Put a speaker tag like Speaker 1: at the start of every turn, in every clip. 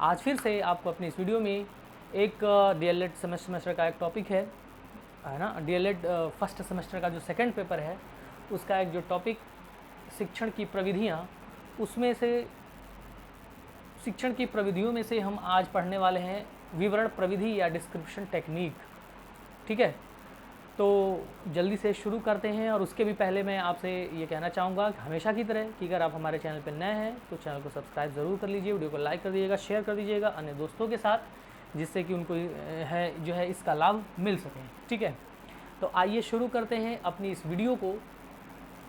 Speaker 1: आज फिर से आपको अपनी इस वीडियो में एक डीएलएड सेमेस्टर का एक टॉपिक है ना। डीएलएड फर्स्ट सेमेस्टर का जो सेकंड पेपर है उसका एक जो टॉपिक शिक्षण की प्रविधियाँ, उसमें से शिक्षण की प्रविधियों में से हम आज पढ़ने वाले हैं विवरण प्रविधि या डिस्क्रिप्शन टेक्निक। ठीक है, तो जल्दी से शुरू करते हैं। और उसके भी पहले मैं आपसे ये कहना चाहूँगा कि हमेशा की तरह कि अगर आप हमारे चैनल पर नए हैं तो चैनल को सब्सक्राइब ज़रूर कर लीजिए, वीडियो को लाइक कर दीजिएगा, शेयर कर दीजिएगा अन्य दोस्तों के साथ, जिससे कि उनको है इसका लाभ मिल सके। ठीक है, तो आइए शुरू करते हैं अपनी इस वीडियो को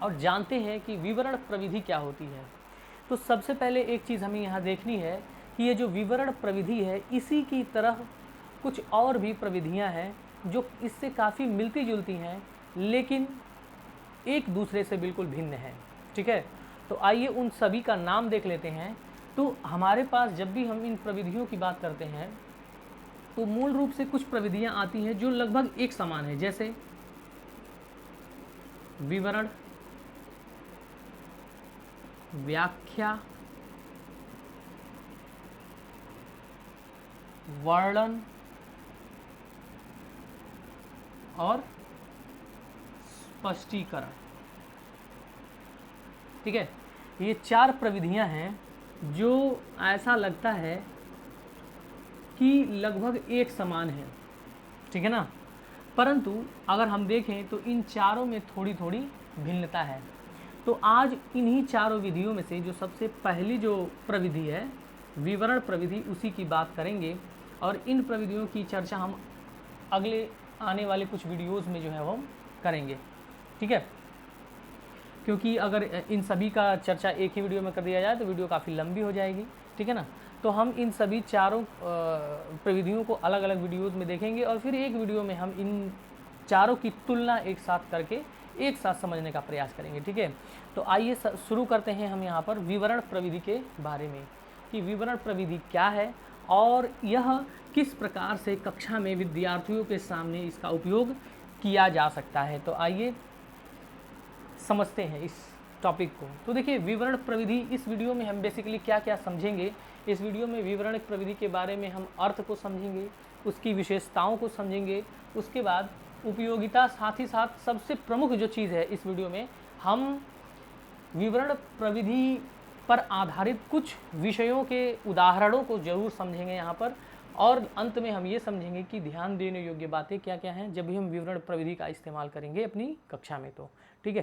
Speaker 1: और जानते हैं कि विवरण प्रविधि क्या होती है। तो सबसे पहले एक चीज़ हमें यहाँ देखनी है कि ये जो विवरण प्रविधि है, इसी की तरह कुछ और भी प्रविधियाँ हैं जो इससे काफ़ी मिलती जुलती हैं, लेकिन एक दूसरे से बिल्कुल भिन्न है। ठीक है, तो आइए उन सभी का नाम देख लेते हैं। तो हमारे पास जब भी हम इन प्रविधियों की बात करते हैं तो मूल रूप से कुछ प्रविधियाँ आती हैं जो लगभग एक समान है, जैसे विवरण, व्याख्या, वर्णन और स्पष्टीकरण। ठीक है, ये चार प्रविधियां हैं जो ऐसा लगता है कि लगभग एक समान है। ठीक है ना, परंतु अगर हम देखें तो इन चारों में थोड़ी थोड़ी भिन्नता है। तो आज इन्हीं चारों विधियों में से जो सबसे पहली जो प्रविधि है विवरण प्रविधि, उसी की बात करेंगे। और इन प्रविधियों की चर्चा हम अगले आने वाले कुछ वीडियोज़ में जो है वो करेंगे। ठीक है, क्योंकि अगर इन सभी का चर्चा एक ही वीडियो में कर दिया जाए तो वीडियो काफ़ी लंबी हो जाएगी। ठीक है ना, तो हम इन सभी चारों प्रविधियों को अलग अलग वीडियोज़ में देखेंगे और फिर एक वीडियो में हम इन चारों की तुलना एक साथ करके एक साथ समझने का प्रयास करेंगे। ठीक है, तो आइए शुरू करते हैं हम यहाँ पर विवरण प्रविधि के बारे में कि विवरण प्रविधि क्या है और यह किस प्रकार से कक्षा में विद्यार्थियों के सामने इसका उपयोग किया जा सकता है। तो आइए समझते हैं इस टॉपिक को। तो देखिए, विवरण प्रविधि, इस वीडियो में हम बेसिकली क्या क्या समझेंगे। इस वीडियो में विवरण प्रविधि के बारे में हम अर्थ को समझेंगे, उसकी विशेषताओं को समझेंगे, उसके बाद उपयोगिता, साथ ही साथ सबसे प्रमुख जो चीज़ है इस वीडियो में, हम विवरण प्रविधि पर आधारित कुछ विषयों के उदाहरणों को जरूर समझेंगे यहाँ पर। और अंत में हम ये समझेंगे कि ध्यान देने योग्य बातें क्या क्या हैं जब भी हम विवरण प्रविधि का इस्तेमाल करेंगे अपनी कक्षा में। तो ठीक है,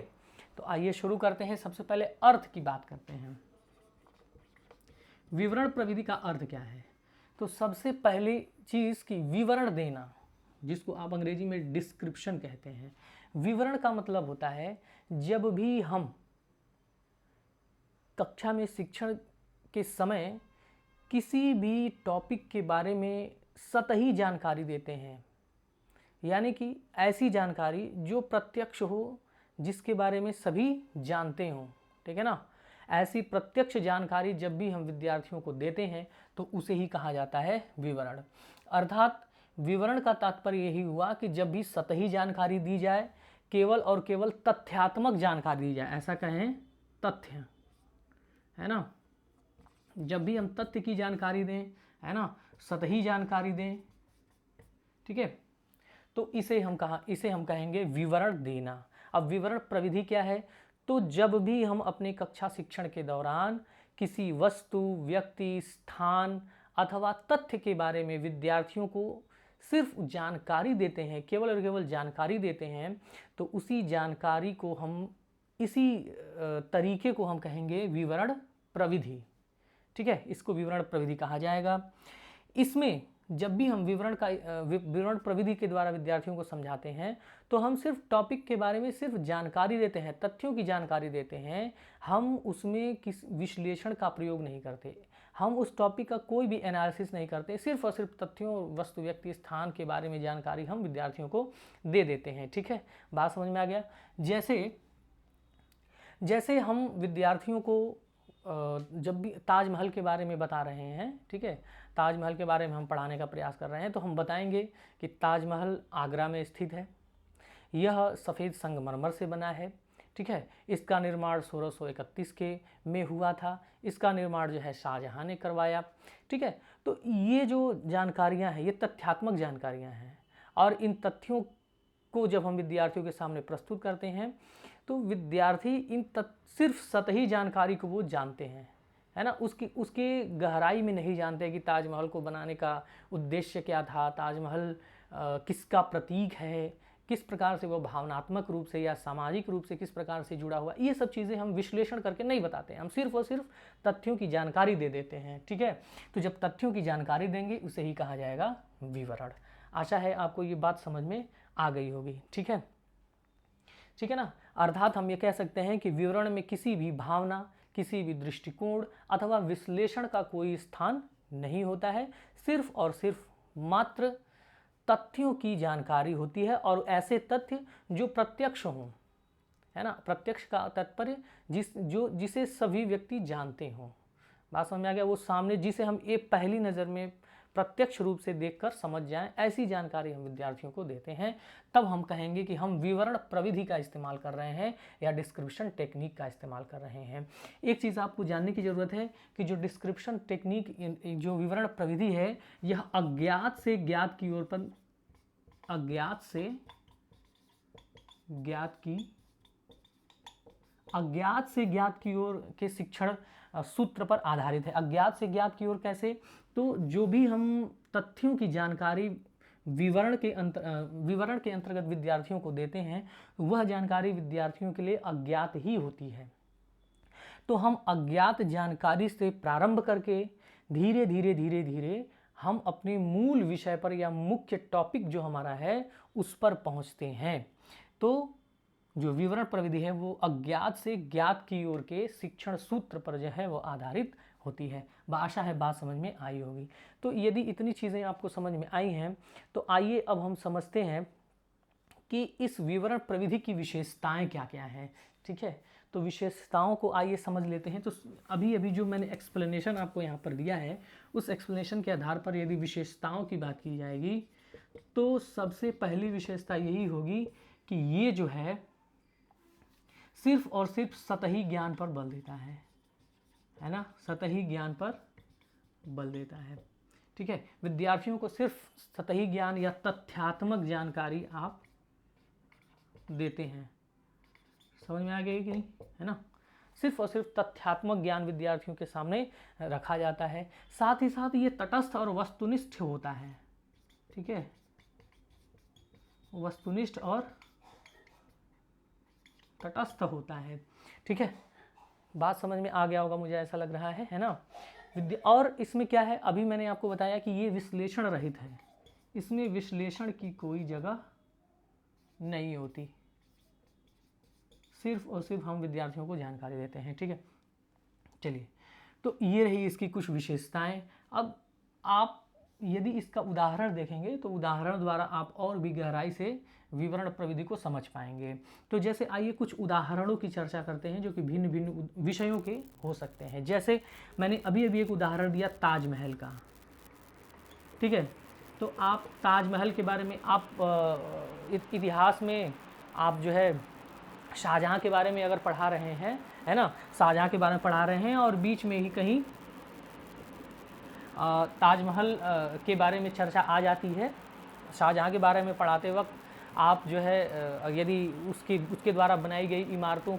Speaker 1: तो आइए शुरू करते हैं। सबसे पहले अर्थ की बात करते हैं। विवरण प्रविधि का अर्थ क्या है? तो सबसे पहली चीज़ कि विवरण देना, जिसको आप अंग्रेजी में डिस्क्रिप्शन कहते हैं। विवरण का मतलब होता है जब भी हम कक्षा में शिक्षण के समय किसी भी टॉपिक के बारे में सतही जानकारी देते हैं, यानी कि ऐसी जानकारी जो प्रत्यक्ष हो, जिसके बारे में सभी जानते हों। ठीक है ना, ऐसी प्रत्यक्ष जानकारी जब भी हम विद्यार्थियों को देते हैं तो उसे ही कहा जाता है विवरण। अर्थात विवरण का तात्पर्य यही हुआ कि जब भी सतही जानकारी दी जाए, केवल और केवल तथ्यात्मक जानकारी दी जाए, ऐसा कहें तथ्य, है ना, जब भी हम तथ्य की जानकारी दें, है ना, सतही जानकारी दें, ठीक है, तो इसे हम कहेंगे विवरण देना। अब विवरण प्रविधि क्या है? तो जब भी हम अपने कक्षा शिक्षण के दौरान किसी वस्तु, व्यक्ति, स्थान अथवा तथ्य के बारे में विद्यार्थियों को सिर्फ जानकारी देते हैं, केवल और केवल जानकारी देते हैं, तो उसी जानकारी को हम, इसी तरीके को हम कहेंगे विवरण प्रविधि। ठीक है, इसको विवरण प्रविधि कहा जाएगा। इसमें जब भी हम विवरण प्रविधि के द्वारा विद्यार्थियों को समझाते हैं तो हम सिर्फ टॉपिक के बारे में सिर्फ जानकारी देते हैं, तथ्यों की जानकारी देते हैं, हम उसमें किस विश्लेषण का प्रयोग नहीं करते, हम उस टॉपिक का कोई भी एनालिसिस नहीं करते, सिर्फ और सिर्फ तथ्यों, वस्तु, व्यक्ति, स्थान के बारे में जानकारी हम विद्यार्थियों को दे देते हैं। ठीक है, बात समझ में आ गया? जैसे हम विद्यार्थियों को जब भी ताजमहल के बारे में बता रहे हैं, ठीक है, ताजमहल के बारे में हम पढ़ाने का प्रयास कर रहे हैं, तो हम बताएंगे कि ताजमहल आगरा में स्थित है, यह सफ़ेद संगमरमर से बना है, ठीक है। इसका निर्माण 1631 के में हुआ था। इसका निर्माण जो है शाहजहां ने करवाया, ठीक है। तो ये जो जानकारियां हैं ये तथ्यात्मक जानकारियां हैं, और इन तथ्यों को जब हम विद्यार्थियों के सामने प्रस्तुत करते हैं तो विद्यार्थी इन सिर्फ सतही जानकारी को वो जानते हैं, है ना, उसके गहराई में नहीं जानते कि ताजमहल को बनाने का उद्देश्य क्या था, ताजमहल किसका प्रतीक है, किस प्रकार से वो भावनात्मक रूप से या सामाजिक रूप से किस प्रकार से जुड़ा हुआ। ये सब चीज़ें हम विश्लेषण करके नहीं बताते हैं, हम सिर्फ और सिर्फ तथ्यों की जानकारी दे देते हैं, ठीक है। तो जब तथ्यों की जानकारी देंगे उसे ही कहा जाएगा विवरण। आशा है आपको ये बात समझ में आ गई होगी, ठीक है, ठीक है ना। अर्थात हम ये कह सकते हैं कि विवरण में किसी भी भावना, किसी भी दृष्टिकोण अथवा विश्लेषण का कोई स्थान नहीं होता है, सिर्फ और सिर्फ मात्र तथ्यों की जानकारी होती है, और ऐसे तथ्य जो प्रत्यक्ष हों, है ना। प्रत्यक्ष का तात्पर्य जिसे सभी व्यक्ति जानते हों। बात समझ में आ गया, वो सामने जिसे हम एक पहली नज़र में प्रत्यक्ष रूप से देखकर समझ जाएं, ऐसी जानकारी हम विद्यार्थियों को देते हैं। तब हम कहेंगे कि हम विवरण प्रविधि का इस्तेमाल कर रहे हैं या डिस्क्रिप्शन टेक्निक का इस्तेमाल कर रहे हैं। एक चीज़ आपको जानने की ज़रूरत है कि जो डिस्क्रिप्शन टेक्निक, जो विवरण प्रविधि है, यह अज्ञात से ज्ञात की ओर पर, अज्ञात से ज्ञात की ओर के शिक्षण सूत्र पर आधारित है। अज्ञात से ज्ञात की ओर कैसे? तो जो भी हम तथ्यों की जानकारी विवरण के अंतर्गत विद्यार्थियों को देते हैं, वह जानकारी विद्यार्थियों के लिए अज्ञात ही होती है। तो हम अज्ञात जानकारी से प्रारंभ करके धीरे धीरे हम अपने मूल विषय पर या मुख्य टॉपिक जो हमारा है उस पर पहुंचते हैं। तो जो विवरण प्रविधि है वो अज्ञात से ज्ञात की ओर के शिक्षण सूत्र पर जो है वो आधारित होती है। आशा है बात समझ में आई होगी। तो यदि इतनी चीज़ें आपको समझ में आई हैं तो आइए अब हम समझते हैं कि इस विवरण प्रविधि की विशेषताएं क्या क्या हैं, ठीक है। तो विशेषताओं को आइए समझ लेते हैं। तो अभी जो मैंने एक्सप्लेनेशन आपको यहाँ पर दिया है, उस एक्सप्लेनेशन के आधार पर यदि विशेषताओं की बात की जाएगी तो सबसे पहली विशेषता यही होगी कि ये जो है सिर्फ और सिर्फ सतही ज्ञान पर बल देता है ना, सतही ज्ञान पर बल देता है, ठीक है। विद्यार्थियों को सिर्फ सतही ज्ञान या तथ्यात्मक जानकारी आप देते हैं। समझ में आ गई कि नहीं, है ना। सिर्फ और सिर्फ तथ्यात्मक ज्ञान विद्यार्थियों के सामने रखा जाता है। साथ ही साथ ये तटस्थ और वस्तुनिष्ठ होता है, ठीक है, वस्तुनिष्ठ और तटस्थ होता है, ठीक है। बात समझ में आ गया होगा मुझे ऐसा लग रहा है ना। और इसमें क्या है, अभी मैंने आपको बताया कि ये विश्लेषण रहित है, इसमें विश्लेषण की कोई जगह नहीं होती, सिर्फ और सिर्फ हम विद्यार्थियों को जानकारी देते हैं, ठीक है। चलिए, तो ये रही इसकी कुछ विशेषताएं। अब आप यदि इसका उदाहरण देखेंगे तो उदाहरण द्वारा आप और भी गहराई से विवरण प्रविधि को समझ पाएंगे। तो जैसे आइए कुछ उदाहरणों की चर्चा करते हैं जो कि भिन्न भिन्न विषयों के हो सकते हैं। जैसे मैंने अभी एक उदाहरण दिया ताजमहल का, ठीक है। तो आप ताजमहल के बारे में आप इतिहास में आप जो है शाहजहां के बारे में अगर पढ़ा रहे हैं, है ना, शाहजहां के बारे में पढ़ा रहे हैं और बीच में ही कहीं ताजमहल के बारे में चर्चा आ जाती है, शाहजहां के बारे में पढ़ाते वक्त आप जो है यदि उसके द्वारा बनाई गई इमारतों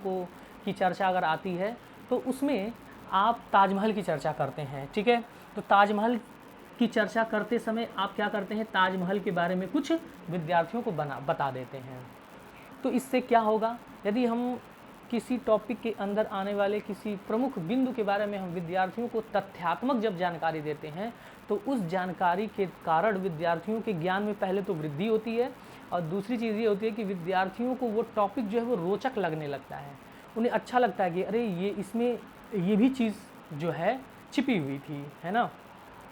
Speaker 1: की चर्चा अगर आती है तो उसमें आप ताजमहल की चर्चा करते हैं, ठीक है। तो ताजमहल की चर्चा करते समय आप क्या करते हैं, ताजमहल के बारे में कुछ विद्यार्थियों को बता देते हैं। तो इससे क्या होगा, यदि हम किसी टॉपिक के अंदर आने वाले किसी प्रमुख बिंदु के बारे में हम विद्यार्थियों को तथ्यात्मक जब जानकारी देते हैं तो उस जानकारी के कारण विद्यार्थियों के ज्ञान में पहले तो वृद्धि होती है, और दूसरी चीज़ ये होती है कि विद्यार्थियों को वो टॉपिक जो है वो रोचक लगने लगता है, उन्हें अच्छा लगता है कि अरे इसमें ये भी चीज़ जो है छिपी हुई थी, है ना।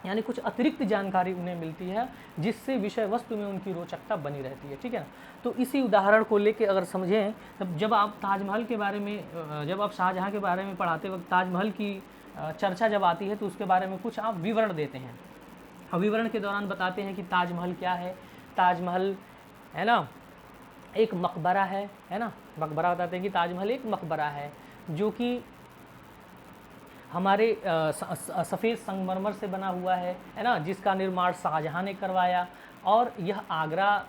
Speaker 1: यानी कुछ अतिरिक्त जानकारी उन्हें मिलती है जिससे विषय वस्तु में उनकी रोचकता बनी रहती है, ठीक है ना। तो इसी उदाहरण को लेके अगर समझें, जब आप ताजमहल के बारे में, जब आप शाहजहां के बारे में पढ़ाते वक्त ताजमहल की चर्चा जब आती है तो उसके बारे में कुछ आप विवरण देते हैं, और विवरण के दौरान बताते हैं कि ताजमहल क्या है, ताजमहल, है ना, एक मकबरा है ना, मकबरा बताते हैं कि ताजमहल एक मकबरा है जो कि हमारे सफ़ेद संगमरमर से बना हुआ है ना, जिसका निर्माण शाहजहाँ ने करवाया, और यह आगरा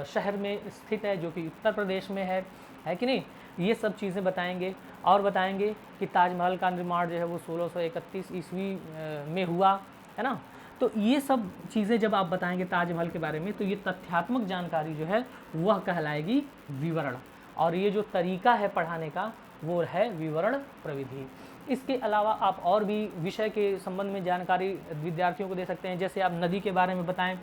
Speaker 1: शहर में स्थित है जो कि उत्तर प्रदेश में है कि नहीं। ये सब चीज़ें बताएंगे, और बताएंगे कि ताजमहल का निर्माण जो है वो 1631 ईस्वी में हुआ, है ना। तो ये सब चीज़ें जब आप बताएंगे ताजमहल के बारे में, तो ये तथ्यात्मक जानकारी जो है वह कहलाएगी विवरण, और ये जो तरीका है पढ़ाने का वो है विवरण प्रविधि। इसके अलावा आप और भी विषय के संबंध में जानकारी विद्यार्थियों को दे सकते हैं। जैसे आप नदी के बारे में बताएं,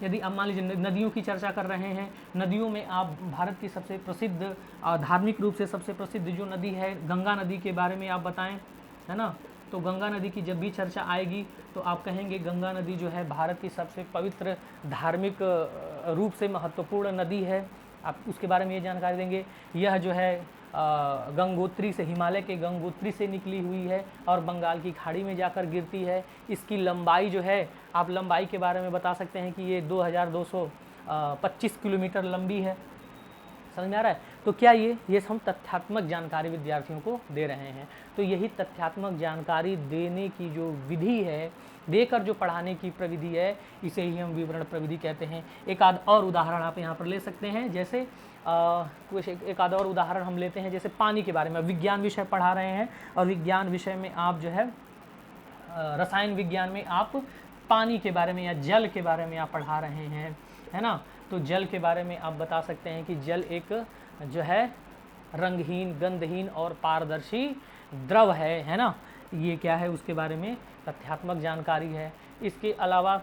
Speaker 1: यदि आप मान लीजिए नदियों की चर्चा कर रहे हैं, नदियों में आप भारत की सबसे प्रसिद्ध धार्मिक रूप से सबसे प्रसिद्ध जो नदी है गंगा नदी के बारे में आप बताएं, है ना। तो गंगा नदी की जब भी चर्चा आएगी तो आप कहेंगे गंगा नदी जो है भारत की सबसे पवित्र धार्मिक रूप से महत्वपूर्ण नदी है, आप उसके बारे में ये जानकारी देंगे। यह जो है गंगोत्री से, हिमालय के गंगोत्री से निकली हुई है और बंगाल की खाड़ी में जाकर गिरती है। इसकी लंबाई जो है, आप लंबाई के बारे में बता सकते हैं कि ये 2225 किलोमीटर लंबी है। समझ में आ रहा है। तो क्या ये हम तथ्यात्मक जानकारी विद्यार्थियों को दे रहे हैं। तो यही तथ्यात्मक जानकारी देने की जो विधि है, देकर जो पढ़ाने की प्रविधि है, इसे ही हम विवरण प्रविधि कहते हैं। एक आध और उदाहरण आप यहाँ पर ले सकते हैं। जैसे कुछ एक आध और उदाहरण हम लेते हैं, जैसे पानी के बारे में। विज्ञान विषय पढ़ा रहे हैं और विज्ञान विषय में आप जो है रसायन विज्ञान में आप पानी के बारे में या जल के बारे में आप पढ़ा रहे हैं, है ना। तो जल के बारे में आप बता सकते हैं कि जल एक जो है रंगहीन, गंधहीन और पारदर्शी द्रव है ना। ये क्या है, उसके बारे में तथ्यात्मक जानकारी है। इसके अलावा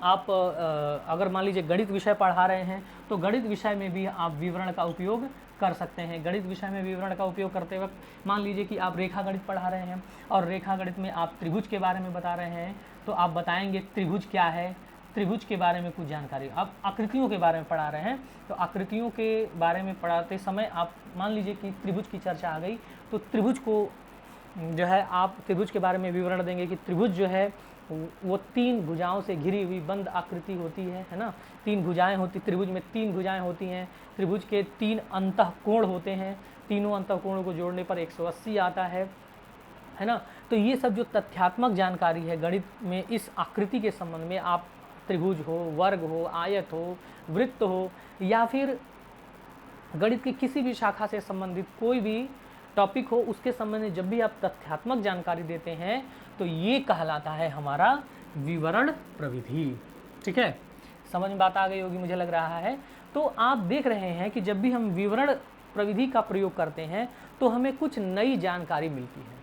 Speaker 1: आप अगर मान लीजिए गणित विषय पढ़ा रहे हैं तो गणित विषय में भी आप विवरण का उपयोग कर सकते हैं। गणित विषय में विवरण का उपयोग करते वक्त मान लीजिए कि आप रेखा गणित पढ़ा रहे हैं और रेखा गणित में आप त्रिभुज के बारे में बता रहे हैं, तो आप बताएंगे त्रिभुज क्या है, त्रिभुज के बारे में कुछ जानकारी। आप आकृतियों के बारे में पढ़ा रहे हैं तो आकृतियों के बारे में पढ़ाते समय आप मान लीजिए कि त्रिभुज की चर्चा आ गई, तो त्रिभुज को जो है आप त्रिभुज के बारे में विवरण देंगे कि त्रिभुज जो है वो 3 भुजाओं से घिरी हुई बंद आकृति होती है ना। 3 भुजाएं होती, त्रिभुज में 3 भुजाएं होती हैं। त्रिभुज के 3 अंतःकोण होते हैं, तीनों अंतःकोणों को जोड़ने पर 180 आता है ना। तो ये सब जो तथ्यात्मक जानकारी है गणित में, इस आकृति के संबंध में आप त्रिभुज हो, वर्ग हो, आयत हो, वृत्त हो, या फिर गणित की किसी भी शाखा से संबंधित कोई भी टॉपिक हो, उसके संबंध में जब भी आप तथ्यात्मक जानकारी देते हैं तो ये कहलाता है हमारा विवरण प्रविधि। ठीक है, समझ में बात आ गई होगी मुझे लग रहा है। तो आप देख रहे हैं कि जब भी हम विवरण प्रविधि का प्रयोग करते हैं तो हमें कुछ नई जानकारी मिलती है।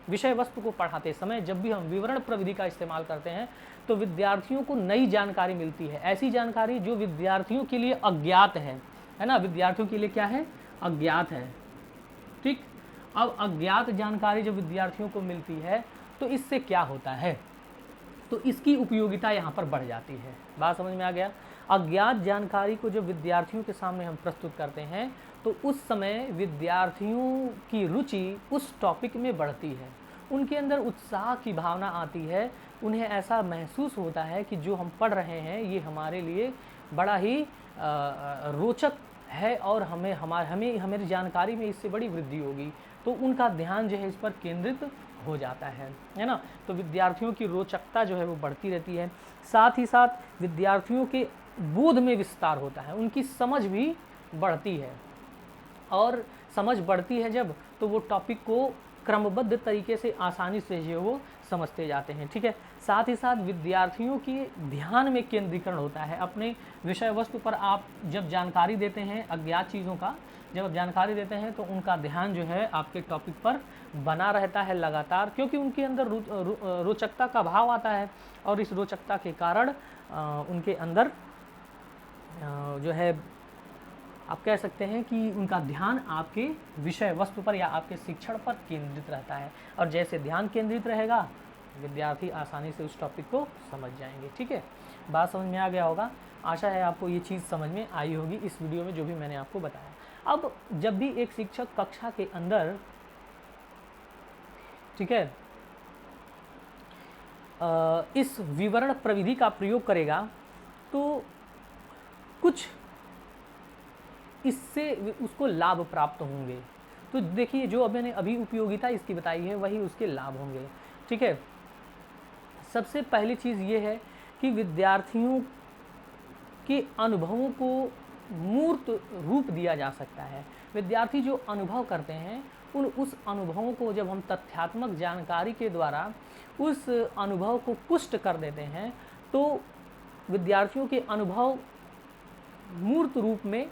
Speaker 1: विषय वस्तु को पढ़ाते समय जब भी हम विवरण प्रविधि का इस्तेमाल करते हैं तो विद्यार्थियों को नई जानकारी मिलती है, ऐसी जानकारी जो विद्यार्थियों के लिए अज्ञात है ना। विद्यार्थियों के लिए क्या है, अज्ञात है। ठीक, अब अज्ञात जानकारी जब विद्यार्थियों को मिलती है तो इससे क्या होता है, तो इसकी उपयोगिता यहाँ पर बढ़ जाती है। बात समझ में आ गया। अज्ञात जानकारी को जब विद्यार्थियों के सामने हम प्रस्तुत करते हैं तो उस समय विद्यार्थियों की रुचि उस टॉपिक में बढ़ती है, उनके अंदर उत्साह की भावना आती है, उन्हें ऐसा महसूस होता है कि जो हम पढ़ रहे हैं ये हमारे लिए बड़ा ही रोचक है और हमें जानकारी में इससे बड़ी वृद्धि होगी, तो उनका ध्यान जो है इस पर केंद्रित हो जाता है ना। तो विद्यार्थियों की रोचकता जो है वो बढ़ती रहती है, साथ ही साथ विद्यार्थियों के बोध में विस्तार होता है, उनकी समझ भी बढ़ती है, और समझ बढ़ती है जब, तो वो टॉपिक को क्रमबद्ध तरीके से आसानी से जो वो समझते जाते हैं। ठीक है, साथ ही साथ विद्यार्थियों की ध्यान में केंद्रीकरण होता है अपने विषय वस्तु पर। आप जब जानकारी देते हैं अज्ञात चीज़ों का, जब आप जानकारी देते हैं तो उनका ध्यान जो है आपके टॉपिक पर बना रहता है लगातार, क्योंकि उनके अंदर रोचकता का भाव आता है, और इस रोचकता के कारण उनके अंदर जो है आप कह सकते हैं कि उनका ध्यान आपके विषय वस्तु पर या आपके शिक्षण पर केंद्रित रहता है, और जैसे ध्यान केंद्रित रहेगा विद्यार्थी आसानी से उस टॉपिक को समझ जाएंगे। ठीक है, बात समझ में आ गया होगा। आशा है आपको ये चीज़ समझ में आई होगी इस वीडियो में जो भी मैंने आपको बताया। अब जब भी एक शिक्षक कक्षा के अंदर, ठीक है, इस विवरण प्रविधि का प्रयोग करेगा तो कुछ इससे उसको लाभ प्राप्त होंगे। तो देखिए जो मैंने अभी उपयोगिता इसकी बताई है वही उसके लाभ होंगे। ठीक है, सबसे पहली चीज़ ये है कि विद्यार्थियों के अनुभवों को मूर्त रूप दिया जा सकता है। विद्यार्थी जो अनुभव करते हैं उस अनुभवों को जब हम तथ्यात्मक जानकारी के द्वारा उस अनुभव को पुष्ट कर देते हैं तो विद्यार्थियों के अनुभव मूर्त रूप में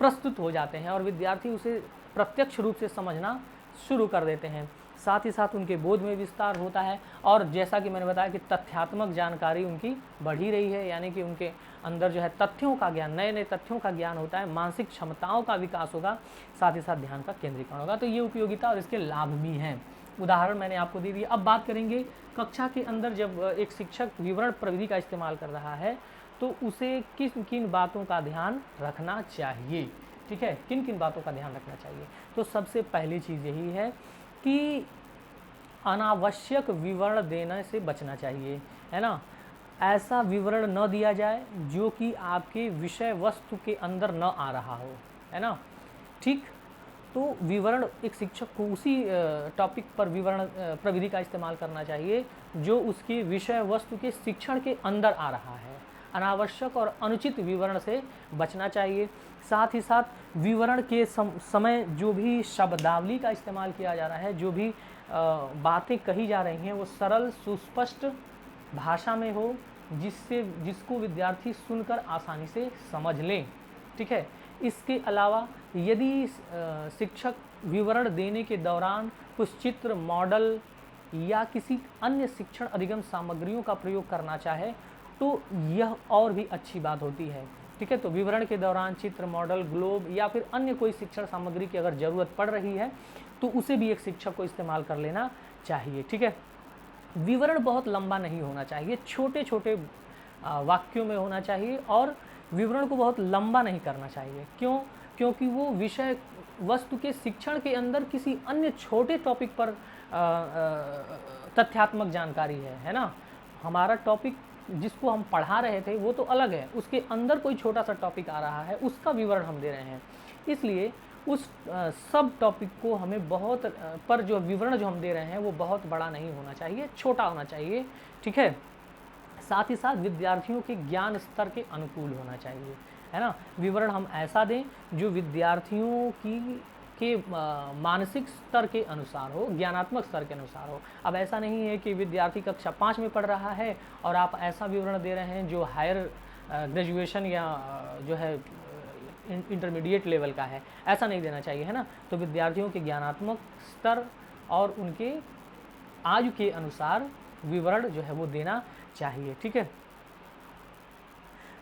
Speaker 1: प्रस्तुत हो जाते हैं और विद्यार्थी उसे प्रत्यक्ष रूप से समझना शुरू कर देते हैं। साथ ही साथ उनके बोध में विस्तार होता है और जैसा कि मैंने बताया कि तथ्यात्मक जानकारी उनकी बढ़ ही रही है, यानी कि उनके अंदर जो है तथ्यों का ज्ञान, नए नए तथ्यों का ज्ञान होता है, मानसिक क्षमताओं का विकास होगा, साथ ही साथ ध्यान का केंद्रीकरण होगा। तो ये उपयोगिता और इसके लाभ भी हैं। उदाहरण मैंने आपको दे दिया। अब बात करेंगे कक्षा के अंदर जब एक शिक्षक विवरण प्रविधि का इस्तेमाल कर रहा है तो उसे किन किन बातों का ध्यान रखना चाहिए। ठीक है, किन किन बातों का ध्यान रखना चाहिए। तो सबसे पहली चीज़ यही है कि अनावश्यक विवरण देने से बचना चाहिए, है ना। ऐसा विवरण न दिया जाए जो कि आपके विषय वस्तु के अंदर न आ रहा हो, है ना। ठीक, तो विवरण एक शिक्षक को उसी टॉपिक पर विवरण प्रविधि का इस्तेमाल करना चाहिए जो उसके विषय वस्तु के शिक्षण के अंदर आ रहा है। अनावश्यक और अनुचित विवरण से बचना चाहिए। साथ ही साथ विवरण के समय जो भी शब्दावली का इस्तेमाल किया जा रहा है, जो भी बातें कही जा रही हैं वो सरल सुस्पष्ट भाषा में हो जिसको विद्यार्थी सुनकर आसानी से समझ लें। ठीक है, इसके अलावा यदि शिक्षक विवरण देने के दौरान कुछ चित्र, मॉडल या किसी अन्य शिक्षण अधिगम सामग्रियों का प्रयोग करना चाहे तो यह और भी अच्छी बात होती है। ठीक है, तो विवरण के दौरान चित्र, मॉडल, ग्लोब या फिर अन्य कोई शिक्षण सामग्री की अगर ज़रूरत पड़ रही है तो उसे भी एक शिक्षक को इस्तेमाल कर लेना चाहिए। ठीक है, विवरण बहुत लंबा नहीं होना चाहिए, छोटे छोटे वाक्यों में होना चाहिए और विवरण को बहुत लंबा नहीं करना चाहिए। क्यों? क्योंकि वो विषय वस्तु के शिक्षण के अंदर किसी अन्य छोटे टॉपिक पर तथ्यात्मक जानकारी है ना। हमारा टॉपिक जिसको हम पढ़ा रहे थे वो तो अलग है, उसके अंदर कोई छोटा सा टॉपिक आ रहा है, उसका विवरण हम दे रहे हैं। इसलिए उस सब टॉपिक को हमें बहुत पर जो विवरण जो हम दे रहे हैं वो बहुत बड़ा नहीं होना चाहिए, छोटा होना चाहिए। ठीक है, साथ ही साथ विद्यार्थियों के ज्ञान स्तर के अनुकूल होना चाहिए, है ना। विवरण हम ऐसा दें जो विद्यार्थियों के मानसिक स्तर के अनुसार हो, ज्ञानात्मक स्तर के अनुसार हो। अब ऐसा नहीं है कि विद्यार्थी कक्षा 5 में पढ़ रहा है और आप ऐसा विवरण दे रहे हैं जो हायर ग्रेजुएशन या जो है इंटरमीडिएट लेवल का है, ऐसा नहीं देना चाहिए, है ना। तो विद्यार्थियों के ज्ञानात्मक स्तर और उनके आयु के अनुसार विवरण जो है वो देना चाहिए। ठीक है,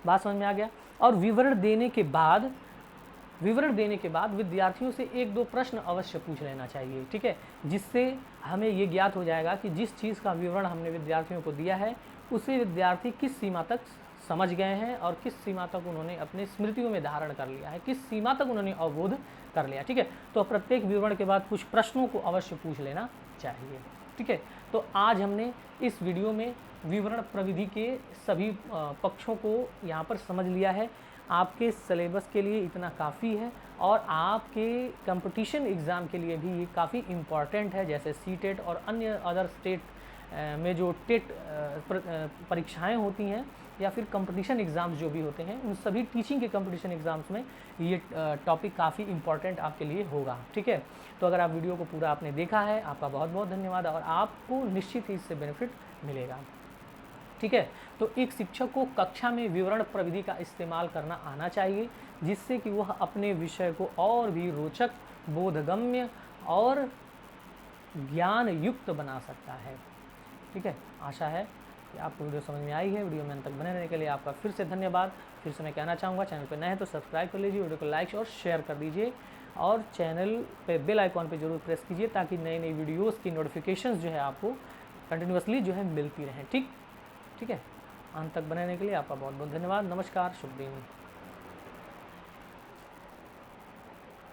Speaker 1: बात समझ में आ गया। और विवरण देने के बाद विद्यार्थियों से 1-2 प्रश्न अवश्य पूछ लेना चाहिए। ठीक है, जिससे हमें ये ज्ञात हो जाएगा कि जिस चीज़ का विवरण हमने विद्यार्थियों को दिया है उसे विद्यार्थी किस सीमा तक समझ गए हैं और किस सीमा तक उन्होंने अपने स्मृतियों में धारण कर लिया है, किस सीमा तक उन्होंने अवबोध कर लिया। ठीक है, तो प्रत्येक विवरण के बाद कुछ प्रश्नों को अवश्य पूछ लेना चाहिए। ठीक है, तो आज हमने इस वीडियो में विवरण प्रविधि के सभी पक्षों को यहाँ पर समझ लिया है। आपके सिलेबस के लिए इतना काफ़ी है और आपके कंपटीशन एग्ज़ाम के लिए भी ये काफ़ी इम्पॉर्टेंट है। जैसे सीटेट और अन्य अदर स्टेट में जो टेट परीक्षाएं होती हैं या फिर कंपटीशन एग्ज़ाम्स जो भी होते हैं, उन सभी टीचिंग के कंपटीशन एग्ज़ाम्स में ये टॉपिक काफ़ी इम्पॉर्टेंट आपके लिए होगा। ठीक है, तो अगर आप वीडियो को पूरा आपने देखा है, आपका बहुत बहुत धन्यवाद और आपको निश्चित ही इससे बेनिफिट मिलेगा। ठीक है, तो एक शिक्षक को कक्षा में विवरण प्रविधि का इस्तेमाल करना आना चाहिए जिससे कि वह अपने विषय को और भी रोचक, बोधगम्य और ज्ञान युक्त बना सकता है। ठीक है, आशा है कि आपको वीडियो समझ में आई है। वीडियो में अंत तक बने रहने के लिए आपका फिर से धन्यवाद। फिर से मैं कहना चाहूँगा, चैनल पर नए हैं तो सब्सक्राइब कर लीजिए, वीडियो को लाइक और शेयर कर दीजिए और चैनल पे बेल आइकॉन पे जरूर प्रेस कीजिए ताकि नई नई वीडियोस की नोटिफिकेशंस जो है आपको कंटिन्यूअसली जो है मिलती रहें। ठीक है, अंत तक बने रहने के लिए आपका बहुत बहुत धन्यवाद। नमस्कार, शुभ दिन।